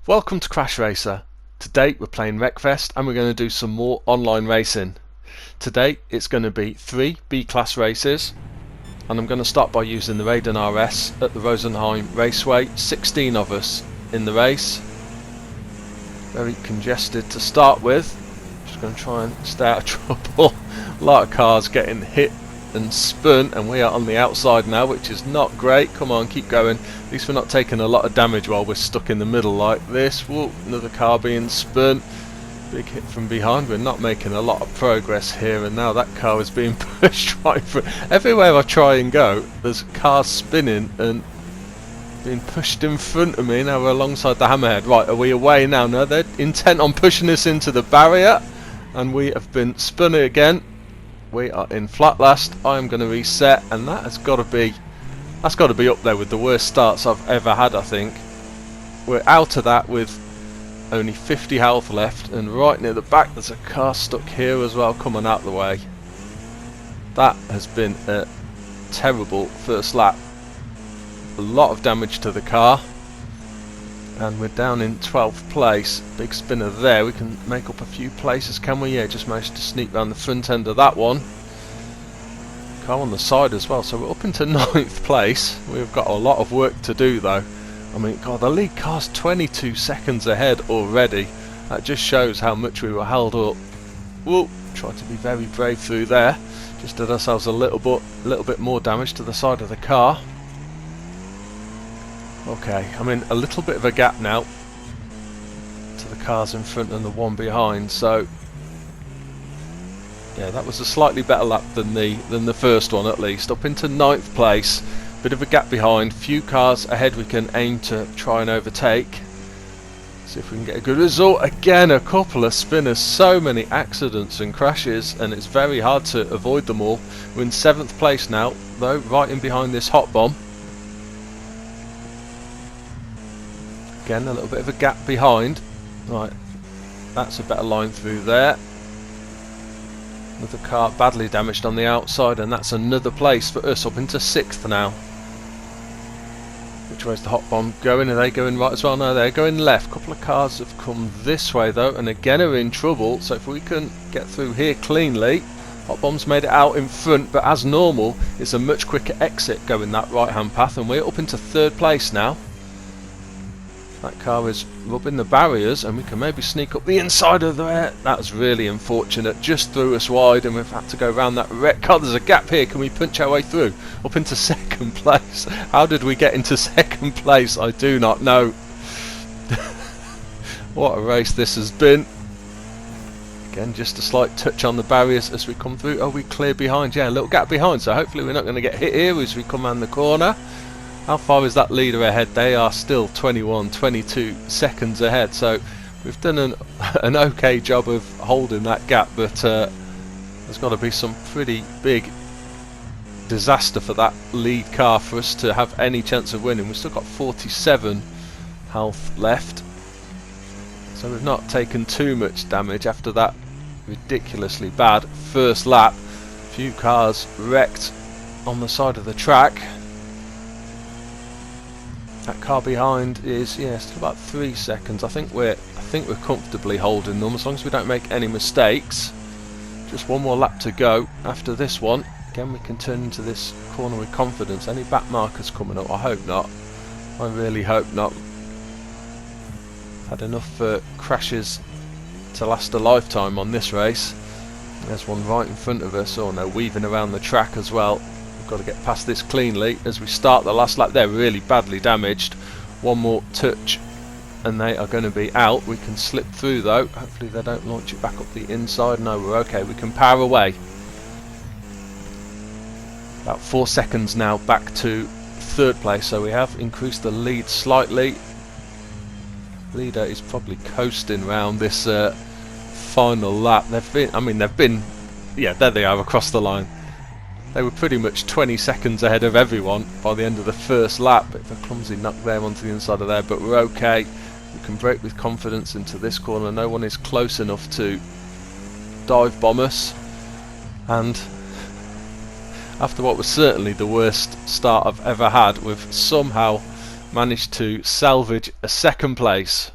Welcome to CrashRacer. Today we're playing Wreckfest and we're going to do some more online racing. Today it's going to be 3 B-class races, and I'm going to start by using the Raiden RS at the Rosenheim Raceway. 16 of us in the race. Very congested to start with. Just going to try and stay out of trouble. A lot of cars getting hit and spun, and we are on the outside now, which is not great. Come on, keep going. At least we're not taking a lot of damage while we're stuck in the middle like this. Whoa, another car being spun. Big hit from behind. We're not making a lot of progress here, and now that car is being pushed right through. Everywhere I try and go, there's cars spinning and being pushed in front of me. Now we're alongside the hammerhead. Right, are we away now? No, they're intent on pushing us into the barrier, and we have been spun again. We are in flat last. I'm going to reset, and that has got to be, that's got to be up there with the worst starts I've ever had. I think we're out of that with only 50 health left, and right near the back there's a car stuck here as well, coming out the way. That has been a terrible first lap. A lot of damage to the car, and we're down in 12th place. Big spinner there. We can make up a few places, can we? Yeah, just managed to sneak round the front end of that one. Car on the side as well, so we're up into 9th place. We've got a lot of work to do though. I mean, God, the lead car's 22 seconds ahead already. That just shows how much we were held up. Whoa, tried to be very brave through there. Just did ourselves a little bit more damage to the side of the car. Okay, I'm in a little bit of a gap now to the cars in front and the one behind, so yeah, that was a slightly better lap than the first one at least. Up into 9th place, bit of a gap behind, few cars ahead we can aim to try and overtake. See if we can get a good result. Again, a couple of spinners, so many accidents and crashes, and it's very hard to avoid them all. We're in 7th place now, though, right in behind this hot bomb. Again, a little bit of a gap behind. Right, that's a better line through there. Another car badly damaged on the outside, and that's another place for us, up into 6th now. Which way's the hot bomb going? Are they going right as well? No, they're going left. A couple of cars have come this way though, and again are in trouble. So if we can get through here cleanly. Hot bomb's made it out in front, but as normal, it's a much quicker exit going that right hand path, and we're up into 3rd place now. That car is rubbing the barriers, and we can maybe sneak up the inside of there. That's really unfortunate. Just threw us wide, and we've had to go around that wreck car. There's a gap here. Can we punch our way through? Up into 2nd place. How did we get into 2nd place? I do not know. What a race this has been. Again, just a slight touch on the barriers as we come through. Oh, we clear behind. Yeah, a little gap behind, so hopefully we're not going to get hit here as we come around the corner. How far is that leader ahead? They are still 21, 22 seconds ahead, so we've done an okay job of holding that gap, but there's got to be some pretty big disaster for that lead car for us to have any chance of winning. We've still got 47 health left, so we've not taken too much damage after that ridiculously bad first lap. A few cars wrecked on the side of the track. That car behind is, yeah, still about 3 seconds. I think we're comfortably holding them as long as we don't make any mistakes. Just one more lap to go after this one. Again, we can turn into this corner with confidence. Any back markers coming up? I hope not. I really hope not. Had enough crashes to last a lifetime on this race. There's one right in front of us. Oh no, weaving around the track as well. Got to get past this cleanly as we start the last lap. They're really badly damaged. One more touch and they are going to be out. We can slip through though. Hopefully they don't launch it back up the inside. No, we're okay. We can power away. About 4 seconds now back to 3rd place, so we have increased the lead slightly. Leader is probably coasting round this final lap. They've been, yeah, there they are across the line. They were pretty much 20 seconds ahead of everyone by the end of the first lap. Bit of a clumsy knock there onto the inside of there, but we're okay. We can brake with confidence into this corner. No one is close enough to dive bomb us. And after what was certainly the worst start I've ever had, we've somehow managed to salvage a 2nd place.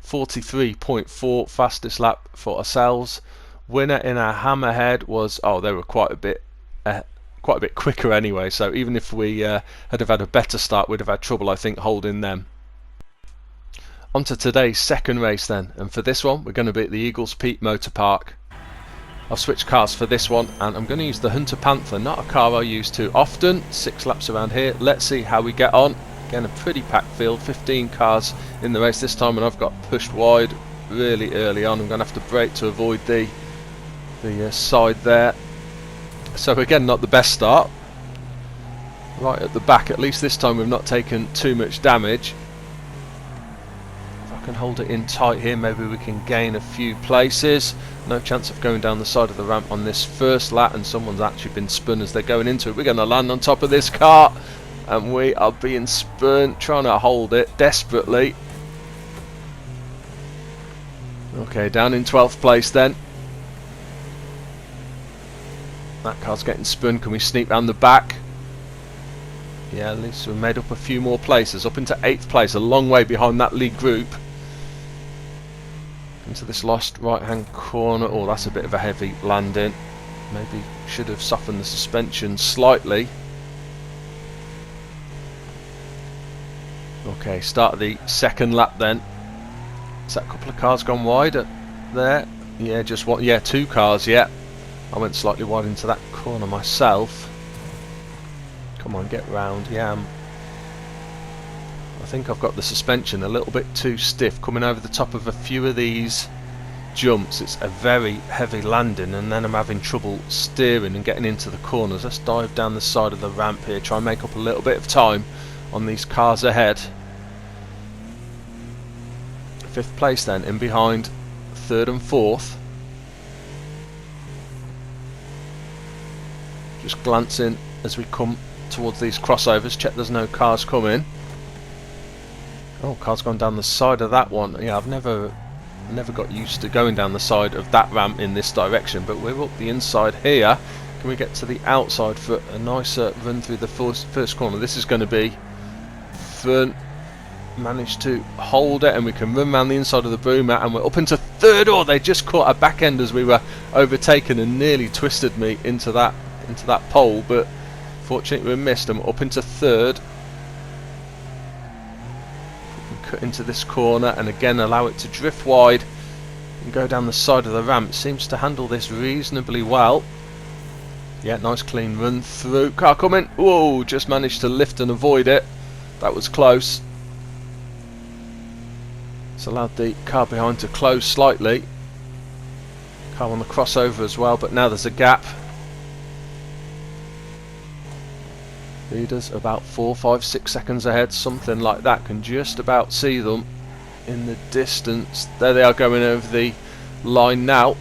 43.4 fastest lap for ourselves. Winner in our hammerhead was, oh, they were quite a bit quicker anyway, so even if we had have had a better start, we'd have had trouble, I think, holding them. On to today's second race then, and for this one we're going to be at the Eagles Peak Motor Park. I've switched cars for this one, and I'm going to use the Hunter Panther, not a car I use too often. 6 laps around here, let's see how we get on. Again, a pretty packed field, 15 cars in the race this time, and I've got pushed wide really early on. I'm going to have to brake to avoid the side there. So again, not the best start. Right at the back, at least this time we've not taken too much damage. If I can hold it in tight here, maybe we can gain a few places. No chance of going down the side of the ramp on this first lap, and someone's actually been spun as they're going into it. We're going to land on top of this car, and we are being spun, trying to hold it desperately. Okay, down in 12th place then. That car's getting spun. Can we sneak round the back? Yeah, at least we've made up a few more places. Up into 8th place, a long way behind that lead group. Into this last right hand corner. Oh, that's a bit of a heavy landing. Maybe should have softened the suspension slightly. Okay, start of the second lap then. Is that a couple of cars gone wide there? Yeah, just one. Yeah, 2 cars. Yeah, I went slightly wide into that corner myself. Come on, get round. Yeah, I think I've got the suspension a little bit too stiff coming over the top of a few of these jumps. It's a very heavy landing, and then I'm having trouble steering and getting into the corners. Let's dive down the side of the ramp here, try and make up a little bit of time on these cars ahead. 5th place then, in behind 3rd and 4th. Just glancing as we come towards these crossovers, check there's no cars coming. Oh, car's gone down the side of that one. Yeah, I've never got used to going down the side of that ramp in this direction, but we're up the inside here. Can we get to the outside for a nicer run through the first corner? This is going to be fun. Managed to hold it, and we can run around the inside of the boom mat, and we're up into 3rd. Oh, they just caught our back end as we were overtaken and nearly twisted me into that pole, but fortunately we missed them. Up into 3rd. Cut into this corner and again allow it to drift wide and go down the side of the ramp. Seems to handle this reasonably well. Yeah, nice clean run through. Car coming. Whoa, just managed to lift and avoid it. That was close. It's allowed the car behind to close slightly. Car on the crossover as well, but now there's a gap. Leaders about 4, 5, 6 seconds ahead, something like that. Can just about see them in the distance. There they are going over the line now.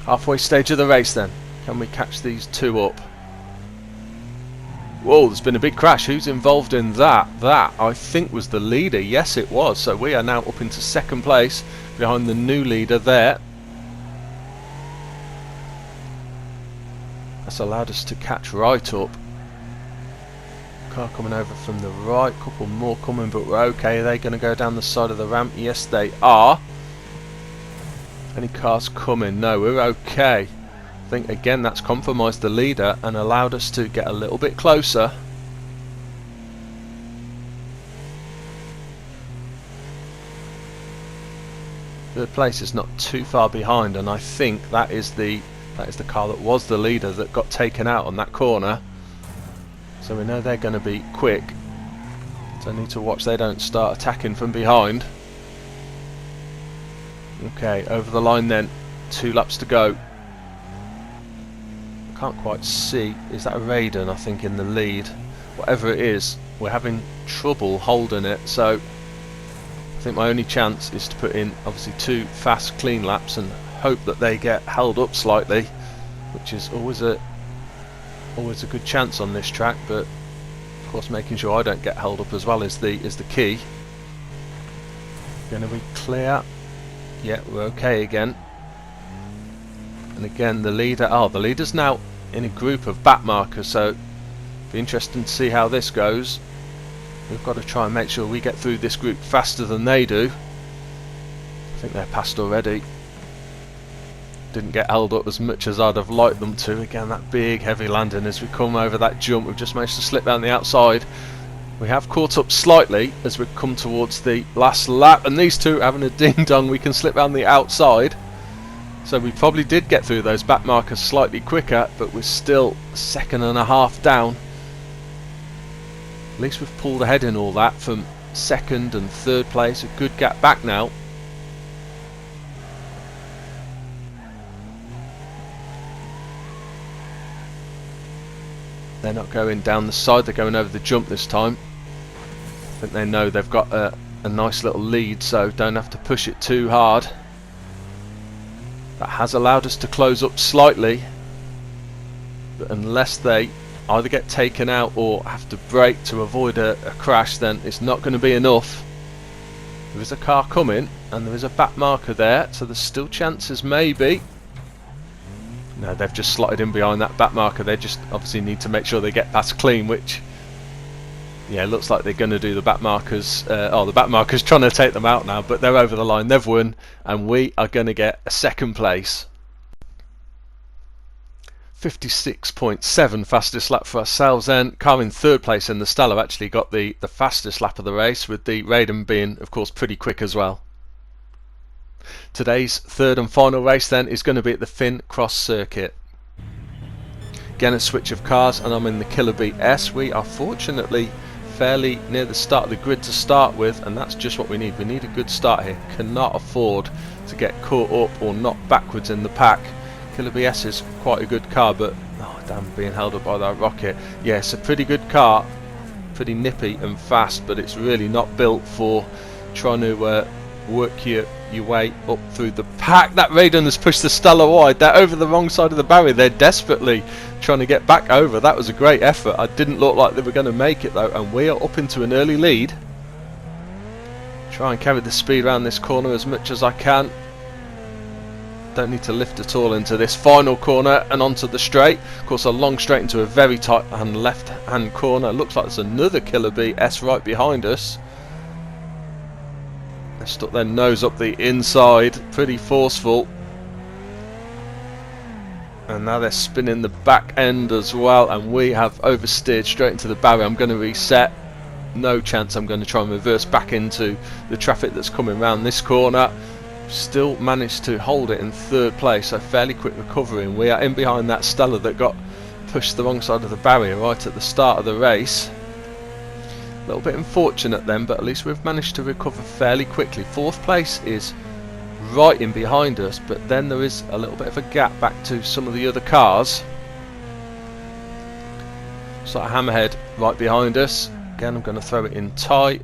Halfway stage of the race then. Can we catch these 2 up? Whoa, there's been a big crash. Who's involved in that? That, I think, was the leader. Yes, it was. So we are now up into 2nd place behind the new leader there. That's allowed us to catch right up. Car coming over from the right, couple more coming, but we're okay. Are they going to go down the side of the ramp? Yes, they are. Any cars coming? No, we're okay. I think again that's compromised the leader and allowed us to get a little bit closer. Third place is not too far behind, and I think that is the car that was the leader that got taken out on that corner. So we know they're going to be quick. So I need to watch they don't start attacking from behind. Okay, over the line then. 2 laps to go. Can't quite see. Is that a Raiden, I think, in the lead? Whatever it is, we're having trouble holding it. So I think my only chance is to put in obviously 2 fast clean laps and hope that they get held up slightly, which is always a good chance on this track, but of course making sure I don't get held up as well is the key. Gonna be clear. Yeah, we're okay again. And again the leader's now in a group of back markers, so be interesting to see how this goes. We've got to try and make sure we get through this group faster than they do. think they're past already. Didn't get held up as much as I'd have liked them to. Again, that big heavy landing as we come over that jump. We've just managed to slip down the outside. We have caught up slightly as we come towards the last lap, and these two having a ding dong, we can slip down the outside. So we probably did get through those back markers slightly quicker, but we're still a second and a half down. At least we've pulled ahead in all that from second and third place. A good gap back now. They're not going down the side, they're going over the jump this time. I think they know they've got a nice little lead, so don't have to push it too hard. That has allowed us to close up slightly, but unless they either get taken out or have to brake to avoid a crash, then it's not going to be enough. There is a car coming and there is a back marker there, so there's still chances maybe. No, they've just slotted in behind that back marker. They just obviously need to make sure they get past clean, which, yeah, looks like they're going to do the back markers. The back marker's trying to take them out now, but they're over the line. They've won, and we are going to get a second place. 56.7 fastest lap for ourselves then. Car in third place in the Stella actually got the fastest lap of the race, with the Raiden being, of course, pretty quick as well. Today's third and final race then is going to be at the Finn Cross circuit. Again, a switch of cars, and I'm in the Killerbee S. We are fortunately fairly near the start of the grid to start with, and that's just what we need. We need a good start here. Cannot afford to get caught up or knocked backwards in the pack. Killerbee S is quite a good car, but oh damn, being held up by that rocket. Yeah, it's a pretty good car, pretty nippy and fast, but it's really not built for trying to work your way up through the pack. That Raiden has pushed the Stella wide. They're over the wrong side of the barrier. They're desperately trying to get back over. That was a great effort. I didn't look like they were going to make it though, and we are up into an early lead. Try and carry the speed around this corner as much as I can. Don't need to lift at all into this final corner and onto the straight. Of course, a long straight into a very tight and left hand corner. Looks like there's another Killerbee S right behind us. They stuck their nose up the inside, pretty forceful. And now they're spinning the back end as well, and we have oversteered straight into the barrier. I'm going to reset. No chance I'm going to try and reverse back into the traffic that's coming round this corner. Still managed to hold it in third place, so fairly quick recovery. And we are in behind that Stella that got pushed the wrong side of the barrier right at the start of the race. A little bit unfortunate then, but at least we've managed to recover fairly quickly. Fourth place is right in behind us, but then there is a little bit of a gap back to some of the other cars. So Hammerhead right behind us. Again, I'm going to throw it in tight.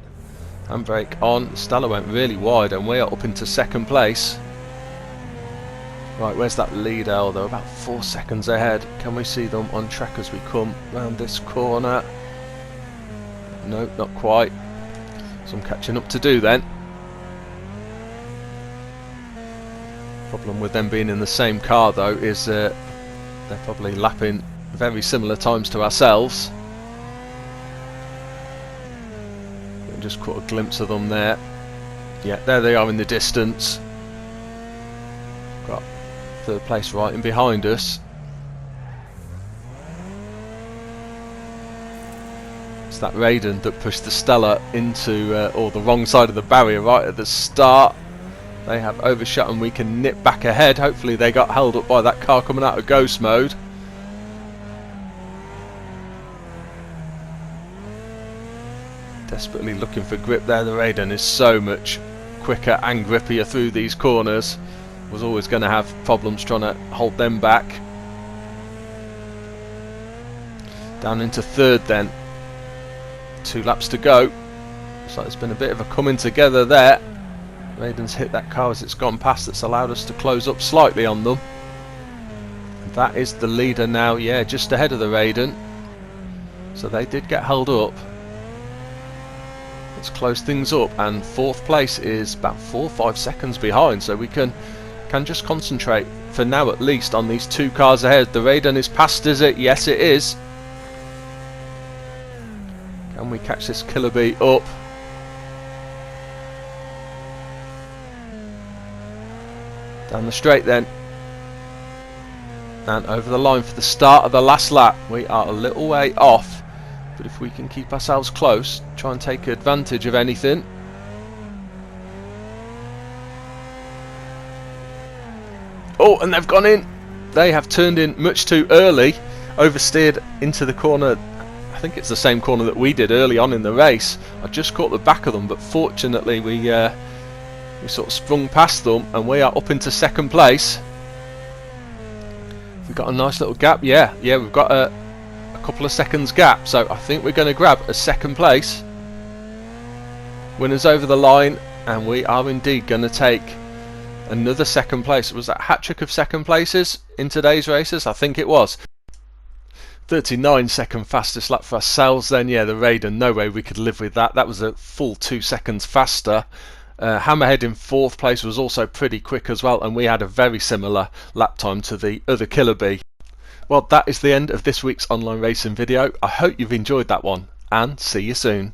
Handbrake on. Stella went really wide, and we are up into second place. Right, where's that lead L? They're about 4 seconds ahead. Can we see them on track as we come round this corner? No, not quite. Some catching up to do then. Problem with them being in the same car though is they're probably lapping very similar times to ourselves. Just caught a glimpse of them there. Yeah, there they are in the distance. Got third place right in behind us. It's that Raiden that pushed the Stella into the wrong side of the barrier right at the start. They have overshot and we can nip back ahead. Hopefully they got held up by that car coming out of ghost mode. Desperately looking for grip there. The Raiden is so much quicker and grippier through these corners. Was always going to have problems trying to hold them back. Down into third then. 2 laps to go. Looks like there's been a bit of a coming together there. Raiden's hit that car as it's gone past. That's allowed us to close up slightly on them. And that is the leader now. Yeah, just ahead of the Raiden. So they did get held up. Let's close things up, and fourth place is about 4 or 5 seconds behind, so we can just concentrate for now at least on these 2 cars ahead. The Raiden is past, is it? Yes it is. Can we catch this Killerbee up? Down the straight then. And over the line for the start of the last lap. We are a little way off, but if we can keep ourselves close, try and take advantage of anything. Oh, and they've gone in. They have turned in much too early, oversteered into the corner. I think it's the same corner that we did early on in the race. I just caught the back of them, but fortunately we sort of sprung past them, and we are up into second place. We've got a nice little gap. Yeah, we've got a couple of seconds gap, so I think we're going to grab a second place. Winners over the line, and we are indeed going to take another second place. Was that a hat-trick of second places in today's races? I think it was. 39-second fastest lap for ourselves then. Yeah, the Raiden, no way we could live with that. That was a full 2 seconds faster. Hammerhead in 4th place was also pretty quick as well, and we had a very similar lap time to the other Killerbee. Well, that is the end of this week's online racing video. I hope you've enjoyed that one, and see you soon.